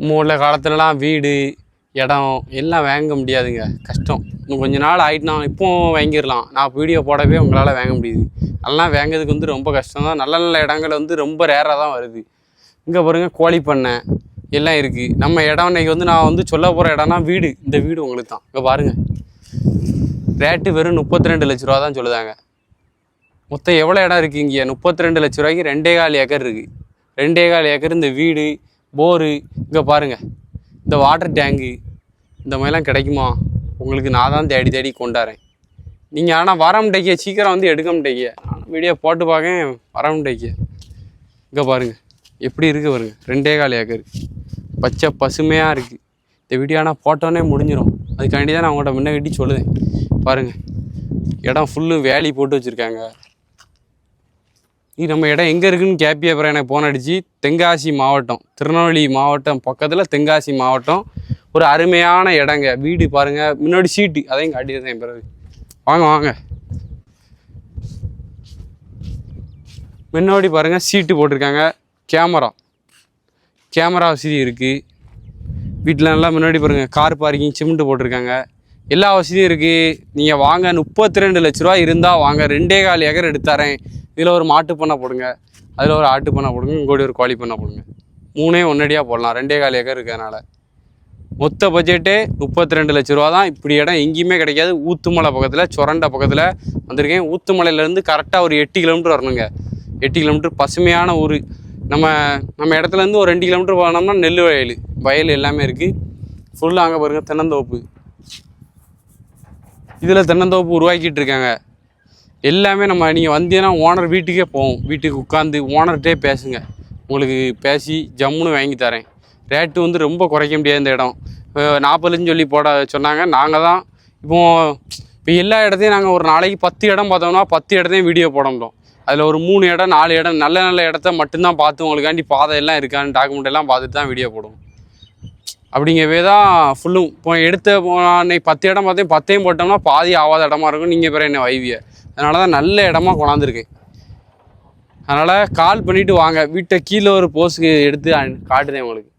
உள்ள காலத்துலலாம் வீடு இடம் எல்லாம் வாங்க முடியாதுங்க, கஷ்டம். இன்னும் கொஞ்ச நாள் ஆகிட்டுனா இப்போது வாங்கிடலாம். நான் வீடியோ போடவே உங்களால் வாங்க முடியுது. அதெல்லாம் வாங்கிறதுக்கு வந்து ரொம்ப கஷ்டம் தான். நல்ல நல்ல இடங்கள் வந்து ரொம்ப ரேராக தான் வருது. இங்கே பாருங்கள், கோழி பண்ணை எல்லாம் இருக்குது. நம்ம இடம் இன்றைக்கி வந்து நான் வந்து சொல்ல போகிற இடம்னா வீடு. இந்த வீடு உங்களுக்கு தான். இங்கே பாருங்கள், ரேட்டு வெறும் 32 லட்ச ரூபா தான் சொல்லுதாங்க. மொத்தம் எவ்வளோ இடம் இருக்குது இங்கே? 32 லட்ச ரூபாய்க்கு 2.25 ஏக்கர் இருக்குது. 2.25 ஏக்கர் இந்த வீடு, போரு. இங்கே பாருங்கள், இந்த வாட்டர் டேங்கு, இந்த மாதிரிலாம் கிடைக்குமா உங்களுக்கு? நான் தான் தேடி தேடி கொண்டாறேன். நீங்கள் ஆனால் வர முடிய சீக்கிரம் வந்து எடுக்க முடிய. வீடியோ போட்டு பார்க்க வர முடிய. இங்கே பாருங்கள் எப்படி இருக்குது பாருங்க, 2.25 ஏக்கர் பச்சை பசுமையாக இருக்குது. இந்த வீடியோ ஆனால் போட்டோன்னே முடிஞ்சிடும். அதுக்காண்டி தான் நான் உங்கள்கிட்ட முன்னாடி சொல்லுதேன். பாருங்கள், இடம் ஃபுல்லு வேலி போட்டு வச்சுருக்காங்க. இது நம்ம இடம் எங்கே இருக்குதுன்னு கேட்பிய அப்புறம் எனக்கு ஃபோன் அடித்து, தென்காசி மாவட்டம், திருநெல்வேலி மாவட்டம் பக்கத்தில் தென்காசி மாவட்டம். ஒரு அருமையான இடங்க. வீடு பாருங்கள், முன்னாடி சீட்டு அதையும் காட்டிடுறேன் பிறகு. வாங்க வாங்க, முன்னாடி பாருங்கள் சீட்டு போட்டிருக்காங்க. கேமரா வசதி இருக்குது. வீட்டில் நல்லா முன்னாடி பாருங்கள், கார் பார்க்கிங், சிமெண்ட்டு போட்டிருக்காங்க. எல்லா வசதியும் இருக்குது. நீங்கள் வாங்க, 32 லட்ச ரூபா இருந்தால் வாங்க. 2.25 ஏக்கர் எடுத்தாரேன். இதில் ஒரு மாட்டு பண்ணை போடுங்க, அதில் ஒரு ஆட்டு பண்ணை போடுங்க, இங்கோடி ஒரு கோழி பண்ணை போடுங்க. 3 ஒன்னடியாக போடலாம். 2.25 ஏக்கர் இருக்கிறதுனால மொத்த பட்ஜெட்டே 32 லட்ச ரூபா தான். இப்படி இடம் எங்கேயுமே கிடைக்காது. ஊத்துமலை பக்கத்தில், சுரண்டை பக்கத்தில் வந்திருக்கேன். ஊத்துமலையிலேருந்து கரெக்டாக ஒரு 8 கிலோமீட்டர் வரணுங்க. 8 கிலோமீட்டர், பசுமையான ஊர். நம்ம இடத்துலேருந்து ஒரு 2 கிலோமீட்டர் போனோம்னா நெல் வயல் எல்லாமே இருக்குது. ஃபுல்லாக அங்கே பாருங்கள் தென்னந்தோப்பு. இதில் தென்னந்தோப்பு உருவாக்கிட்டு இருக்காங்க. எல்லாமே நீங்கள் வந்தீங்கன்னா ஓனர் வீட்டுக்கே போவோம். வீட்டுக்கு உட்காந்து ஓனர்கிட்டே பேசுங்க. உங்களுக்கு பேசி ஜம்முன்னு வாங்கி தரேன். ரேட்டு வந்து ரொம்ப குறைக்க முடியாது. இந்த இடம் 40 லட்சம் சொல்லி போட சொன்னாங்க. நாங்கள் தான் இப்போ எல்லா இடத்தையும் நாங்கள் ஒரு நாளைக்கு 10 இடம் பார்த்தோம்னா 10 இடத்தையும் வீடியோ போட முடியும். அதில் ஒரு 3 இடம் 4 இடம் நல்ல நல்ல இடத்த மட்டும்தான் பார்த்து உங்களுக்காண்டி பாதை எல்லாம் இருக்கான்னு டாக்குமெண்ட் எல்லாம் பார்த்துட்டு தான் வீடியோ போடுவோம். அப்படிங்கவே தான் ஃபுல்லும். இப்போ எடுத்த அன்னைக்கு 10 இடம் பார்த்தேன், 10ஐயும் போட்டோம்னா பாதி ஆகாத இடமா இருக்கும். நீங்கள் பிற என்ன வைவிய. அதனால தான் நல்ல இடமா கொண்டாந்துருக்கேன். அதனால் கால் பண்ணிவிட்டு வாங்க. வீட்டை கீழே ஒரு போஸ்ட்டு எடுத்து காட்டுதேன் உங்களுக்கு.